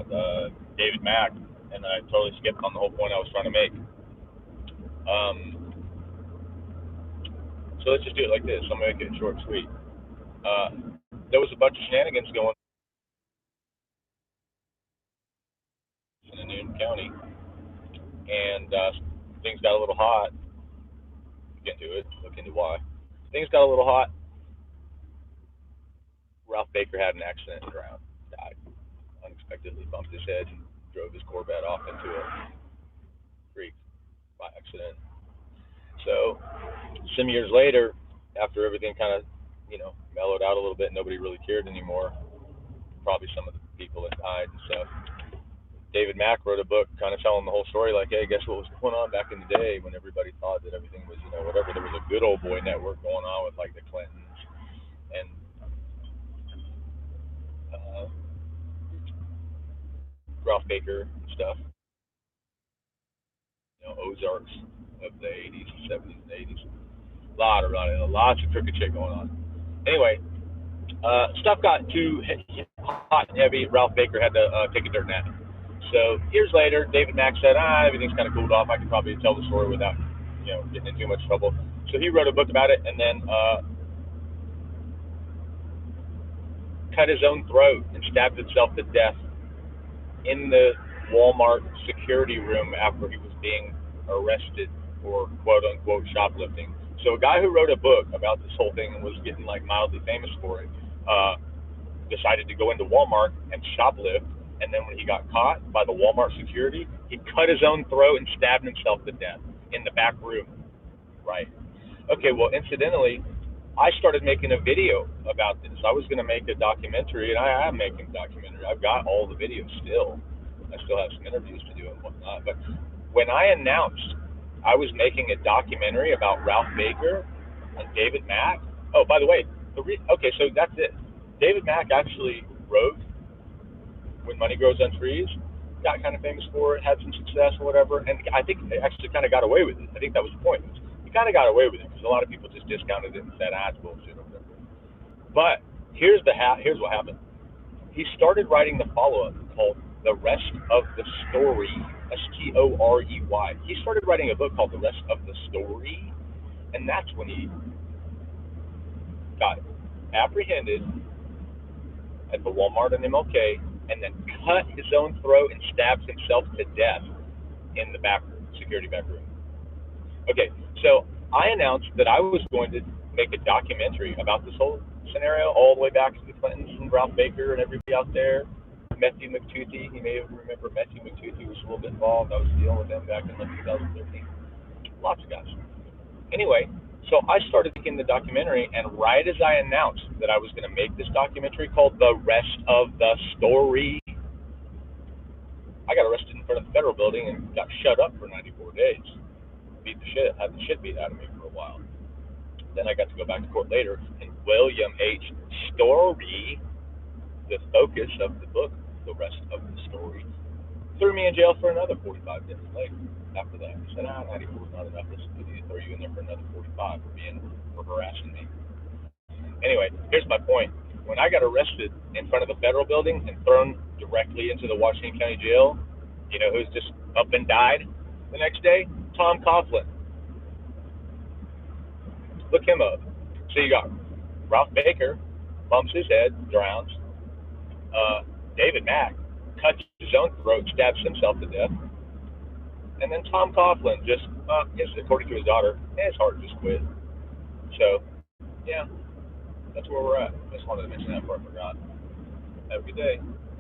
about David Mack, and I totally skipped on the whole point I was trying to make. So let's just do it like this. I'm gonna make it short and sweet. Uh, there was a bunch of shenanigans going on in Newton County, and things got a little hot. Look into it. Look into why. Things got a little hot. Ralph Baker had an accident and drowned. Died. Unexpectedly bumped his head and drove his Corvette off into a creek by accident. So some years later, after everything kind of, mellowed out a little bit, nobody really cared anymore. Probably some of the people that died and stuff. David Mack wrote a book kind of telling the whole story, like, hey, guess what was going on back in the day when everybody thought that everything was, whatever. There was a good old boy network going on with like the Clintons and uh, Ralph Baker and stuff. Ozarks of the 80s, 70s, and 80s. Lots of crooked shit going on. Anyway, stuff got too hot and heavy. Ralph Baker had to take a dirt nap. So years later, David Mack said, everything's kind of cooled off. I can probably tell the story without, getting in too much trouble. So he wrote a book about it, and then cut his own throat and stabbed himself to death in the Walmart security room after he was being arrested for quote unquote shoplifting. So a guy who wrote a book about this whole thing and was getting like mildly famous for it, decided to go into Walmart and shoplift. And then when he got caught by the Walmart security, he cut his own throat and stabbed himself to death in the back room. Right. Okay, well, incidentally, I started making a video about this. I was going to make a documentary, and I am making a documentary. I've got all the videos still. I still have some interviews to do and whatnot. But when I announced I was making a documentary about Ralph Baker and David Mack, oh, by the way, okay, so that's it. David Mack actually wrote When Money Grows on Trees, got kind of famous for it, had some success or whatever, and I think they actually kind of got away with it. I think that was the point. He kind of got away with it because a lot of people just discounted it and said, it's bullshit or whatever. But here's what happened. He started writing the follow-up called The Rest of the Story, Storey. He started writing a book called The Rest of the Story, and that's when he got apprehended at the Walmart in MLK, and then cut his own throat and stabbed himself to death in the back room, security back room. Okay, so I announced that I was going to make a documentary about this whole scenario, all the way back to the Clintons and Ralph Baker and everybody out there. Matthew McToothie, you may remember Matthew McToothie was a little bit involved. I was dealing with them back in like 2013. Lots of guys. Anyway, so I started making the documentary, and right as I announced that I was going to make this documentary called The Rest of the Story, I got arrested in front of the federal building and got shut up for 94 days. Had the shit beat out of me for a while. Then I got to go back to court later, and William H. Story, the focus of the book, The Rest of the Story, threw me in jail for another 45 days later. After that, he said, 94 is not enough. Let's throw you in there for another 45 for harassing me. Anyway, here's my point. When I got arrested in front of the federal building and thrown directly into the Washington County Jail, you know who's just up and died the next day? Tom Coughlin. Look him up. So you got Ralph Baker, bumps his head, drowns. David Mack cuts his own throat, stabs himself to death. And then Tom Coughlin just, according to his daughter, his heart just quit. So, yeah, that's where we're at. Just wanted to mention that before I forgot. Have a good day.